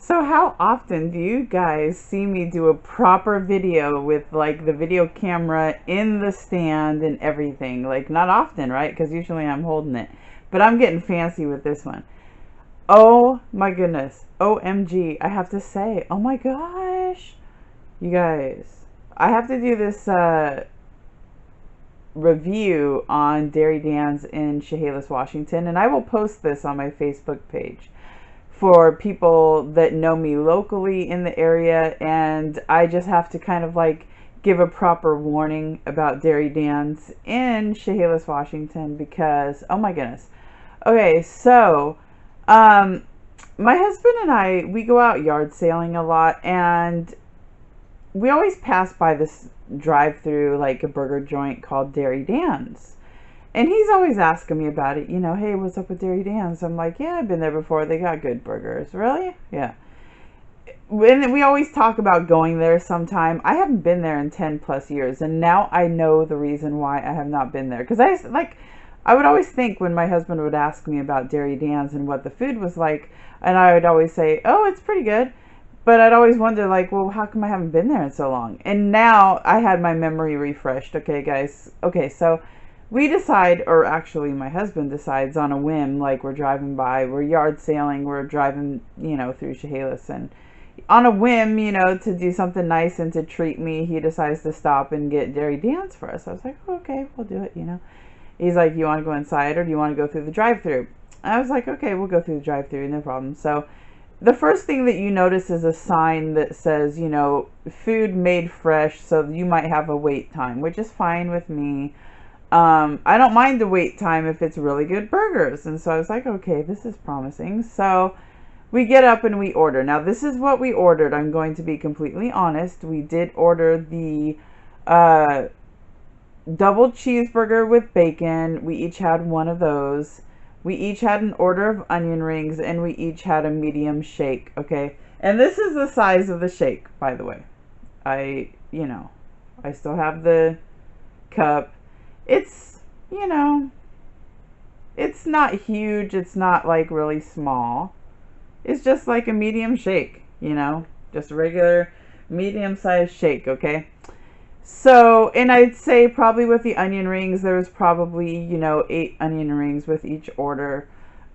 So how often do you guys see me do a proper video with like the video camera in the stand and everything? Like not often, right? Because usually I'm holding it. But I'm getting fancy with this one. Oh my goodness. OMG. I have to say, oh my gosh. You guys, I have to do this review on Dairy Dan's in Chehalis, Washington, and I will post this on my Facebook page for people that know me locally in the area. And I just have to kind of like give a proper warning about Dairy Dan's in Chehalis, Washington, because oh my goodness. Okay, so my husband and I, we go out yard sailing a lot, and we always pass by this drive-through, like a burger joint called Dairy Dan's. And he's always asking me about it, you know, hey, what's up with Dairy Dan's? I'm like, yeah, I've been there before. They got good burgers. Really? Yeah. And we always talk about going there sometime. I haven't been there in 10 plus years, and now I know the reason why I have not been there. Because I would always think when my husband would ask me about Dairy Dan's and what the food was like, and I would always say, oh, it's pretty good. But I'd always wonder, like, well, how come I haven't been there in so long? And now I had my memory refreshed. Okay, guys. Okay, so we decide, or actually my husband decides on a whim, like we're driving by, we're yard sailing, we're driving, you know, through Chehalis, and on a whim, you know, to do something nice and to treat me, he decides to stop and get Dairy Dan's for us. I was like, okay, we'll do it, you know. He's like, you want to go inside or do you want to go through the drive-thru? I was like, okay, we'll go through the drive-thru, no problem. So the first thing that you notice is a sign that says, you know, food made fresh, so you might have a wait time, which is fine with me. I don't mind the wait time if it's really good burgers. And so I was like, okay, this is promising. So we get up and we order. Now, this is what we ordered. I'm going to be completely honest. We did order the double cheeseburger with bacon. We each had one of those. We each had an order of onion rings, and we each had a medium shake, okay? And this is the size of the shake, by the way. I still have the cup. It's, you know, it's not huge. It's not like really small. It's just like a medium shake, you know? Just a regular medium-sized shake, okay? So, and I'd say probably with the onion rings, there was probably, you know, 8 onion rings with each order.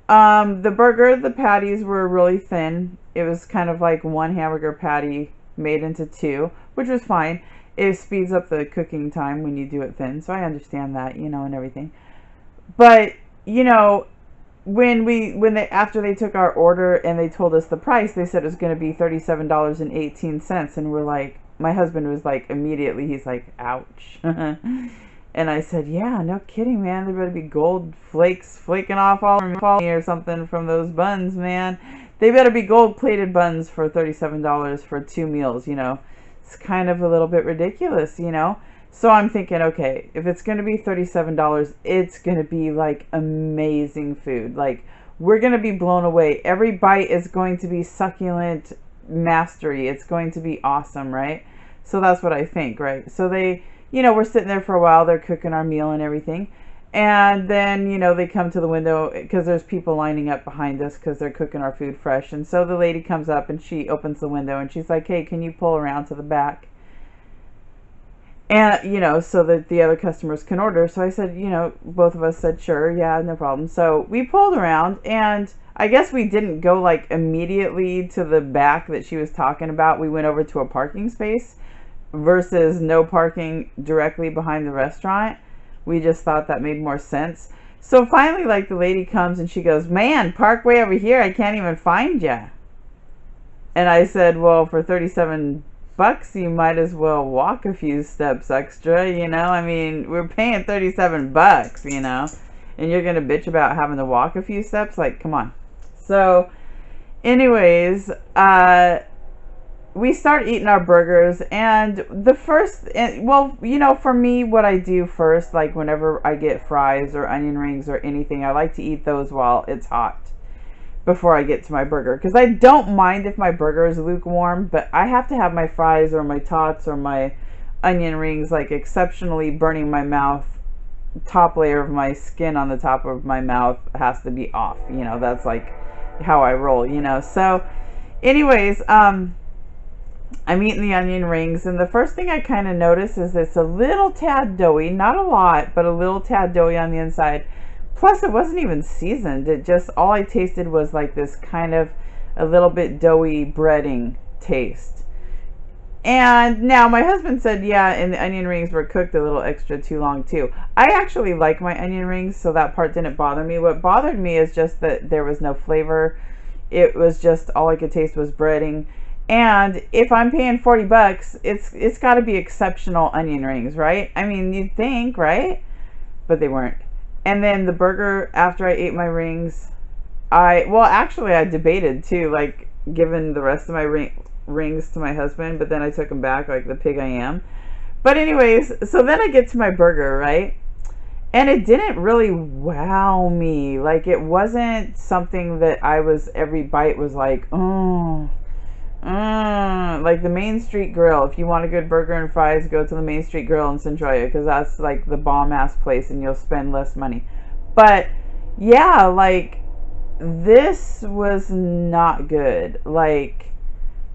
The burger, the patties were really thin. It was kind of like one hamburger patty made into 2, which was fine. It speeds up the cooking time when you do it thin. So I understand that, you know, and everything. But, you know, after they took our order and they told us the price, they said it was going to be $37.18. And we're like, my husband was like, immediately, he's like, ouch. And I said, yeah, no kidding, man. There better be gold flakes flaking off all me or something from those buns, man. They better be gold-plated buns for $37 for 2 meals, you know. It's kind of a little bit ridiculous, you know. So I'm thinking, okay, if it's going to be $37, it's going to be like amazing food. Like, we're going to be blown away. Every bite is going to be succulent mastery. It's going to be awesome, right? So that's what I think, right? So they, you know, we're sitting there for a while. They're cooking our meal and everything. And then, you know, they come to the window because there's people lining up behind us because they're cooking our food fresh. And so the lady comes up and she opens the window and she's like, hey, can you pull around to the back? And, you know, so that the other customers can order. So I said, you know, both of us said, sure, yeah, no problem. So we pulled around, and I guess we didn't go like immediately to the back that she was talking about. We went over to a parking space versus no parking directly behind the restaurant. We just thought that made more sense. So finally, like, the lady comes and she goes, man, park way over here. I can't even find you. And I said, well, for $37, you might as well walk a few steps extra, you know? I mean, we're paying $37, you know? And you're gonna bitch about having to walk a few steps? Like, come on. So, anyways, we start eating our burgers, and the first, well, you know, for me, what I do first, like whenever I get fries or onion rings or anything, I like to eat those while it's hot before I get to my burger, because I don't mind if my burger is lukewarm, but I have to have my fries or my tots or my onion rings like exceptionally burning my mouth. Top layer of my skin on the top of my mouth has to be off, you know. That's like how I roll, you know. So Anyways, I'm eating the onion rings, and the first thing I kind of notice is it's a little tad doughy, not a lot, but a little tad doughy on the inside. Plus, it wasn't even seasoned. It just, all I tasted was like this kind of a little bit doughy breading taste. And now my husband said, yeah, and the onion rings were cooked a little extra too long too. I actually like my onion rings, so that part didn't bother me. What bothered me is just that there was no flavor. It was just, all I could taste was breading. And if I'm paying $40, it's got to be exceptional onion rings, right? I mean, you'd think, right? But they weren't. And then the burger, after I ate my rings, actually I debated too, like giving the rest of my rings to my husband, but then I took them back like the pig I am. But anyways, so then I get to my burger, right? And it didn't really wow me. Like, it wasn't something that every bite was like, like the Main Street Grill. If you want a good burger and fries, go to the Main Street Grill in Centralia, because that's like the bomb ass place and you'll spend less money. But yeah, like, this was not good. Like,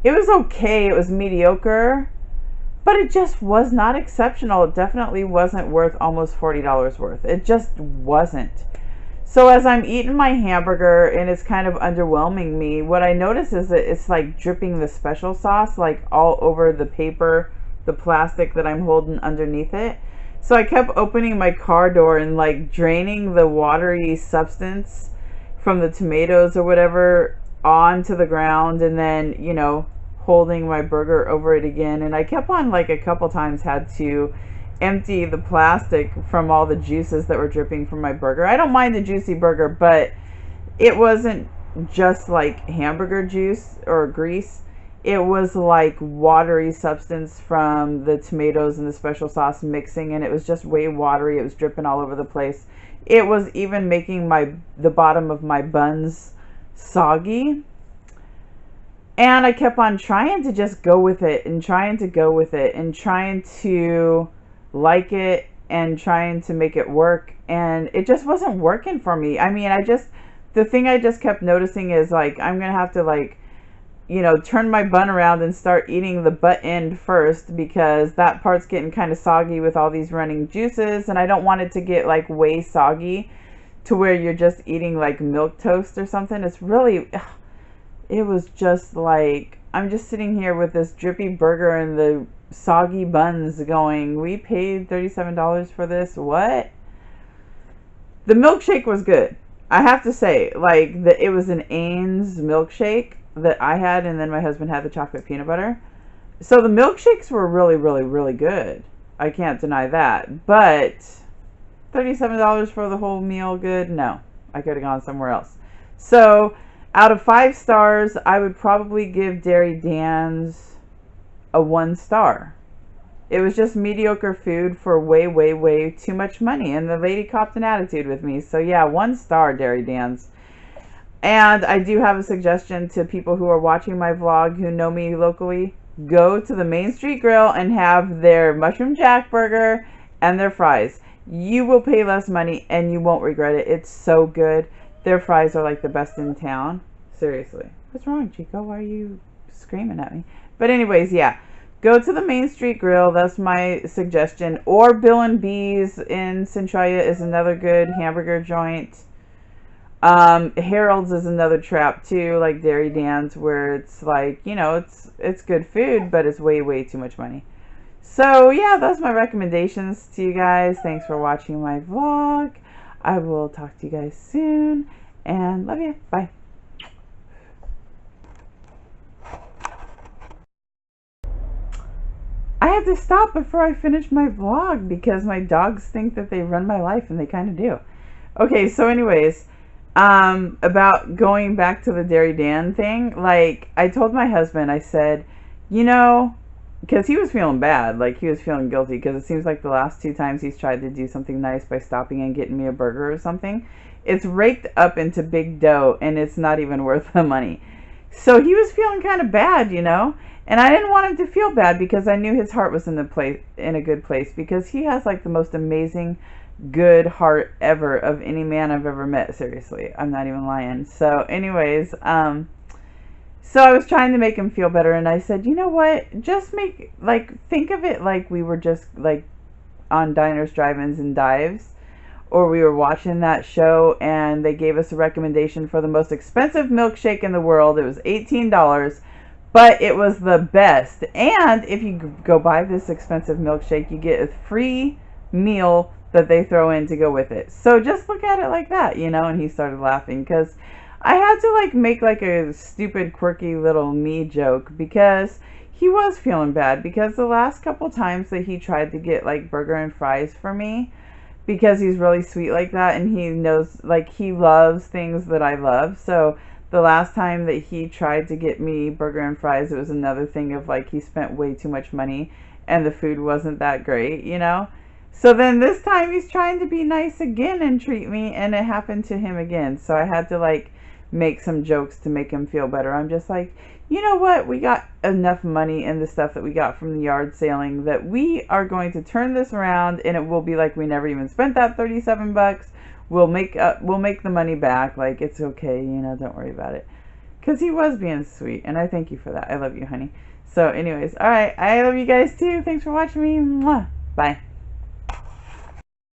it was okay, it was mediocre, but it just was not exceptional. It definitely wasn't worth almost $40 worth. It just wasn't. So as I'm eating my hamburger and it's kind of underwhelming me, what I notice is that it's like dripping the special sauce like all over the paper, the plastic that I'm holding underneath it. So I kept opening my car door and like draining the watery substance from the tomatoes or whatever onto the ground, and then, you know, holding my burger over it again. And I kept on, like, a couple times had to empty the plastic from all the juices that were dripping from my burger. I don't mind the juicy burger, but it wasn't just like hamburger juice or grease. It was like watery substance from the tomatoes and the special sauce mixing, and it was just way watery. It was dripping all over the place. It was even making the bottom of my buns soggy. And I kept on trying to just go with it and trying to go with it and trying to like it and trying to make it work, and it just wasn't working for me. I mean, the thing I just kept noticing is, like, I'm gonna have to, like, you know, turn my bun around and start eating the butt end first, because that part's getting kind of soggy with all these running juices, and I don't want it to get like way soggy to where you're just eating like milk toast or something. It's really, it was just like, I'm just sitting here with this drippy burger and the soggy buns going, we paid $37 for this? What? The milkshake was good. I have to say, like, it was an Ains milkshake that I had, and then my husband had the chocolate peanut butter. So the milkshakes were really, really, really good. I can't deny that. But $37 for the whole meal, good? No. I could have gone somewhere else. So out of 5 stars, I would probably give Dairy Dan's a 1 star. It was just mediocre food for way, way, way too much money. And the lady copped an attitude with me. So yeah, 1 star, Dairy Dan's. And I do have a suggestion to people who are watching my vlog who know me locally. Go to the Main Street Grill and have their mushroom jack burger and their fries. You will pay less money and you won't regret it. It's so good. Their fries are like the best in town. Seriously. What's wrong, Chico? Why are you screaming at me? But anyways, yeah. Go to the Main Street Grill. That's my suggestion. Or Bill and B's in Centralia is another good hamburger joint. Harold's is another trap too, like Dairy Dan's, where it's like, you know, it's good food, but it's way, way too much money. So yeah, that's my recommendations to you guys. Thanks for watching my vlog. I will talk to you guys soon, and love you. Bye. I had to stop before I finish my vlog because my dogs think that they run my life, and they kind of do. Okay, so anyways, about going back to the Dairy Dan thing, like, I told my husband, I said, you know, because he was feeling bad, like, he was feeling guilty, because it seems like the last 2 times he's tried to do something nice by stopping and getting me a burger or something, it's raked up into big dough, and it's not even worth the money. So he was feeling kind of bad, you know, and I didn't want him to feel bad, because I knew his heart was in a good place, because he has, like, the most amazing good heart ever of any man I've ever met. Seriously, I'm not even lying. So anyways, So I was trying to make him feel better, and I said, you know what? Just think of it like we were just like on diners, drive-ins, and dives, or we were watching that show and they gave us a recommendation for the most expensive milkshake in the world. It was $18, but it was the best. And if you go buy this expensive milkshake, you get a free meal that they throw in to go with it. So just look at it like that, you know. And he started laughing because I had to like make like a stupid, quirky little me joke because he was feeling bad, because the last couple times that he tried to get like burger and fries for me, because he's really sweet like that, and he knows, like, he loves things that I love. So the last time that he tried to get me burger and fries, it was another thing of like he spent way too much money and the food wasn't that great, you know. So then this time he's trying to be nice again and treat me, and it happened to him again. So I had to like make some jokes to make him feel better. I'm just like, you know what, we got enough money in the stuff that we got from the yard sailing that we are going to turn this around, and it will be like we never even spent that 37 bucks. We'll make the money back. Like, it's okay, you know, don't worry about it. Because he was being sweet, and I thank you for that. I love you, honey. So anyways, all right, I love you guys too. Thanks for watching me. Mwah. Bye.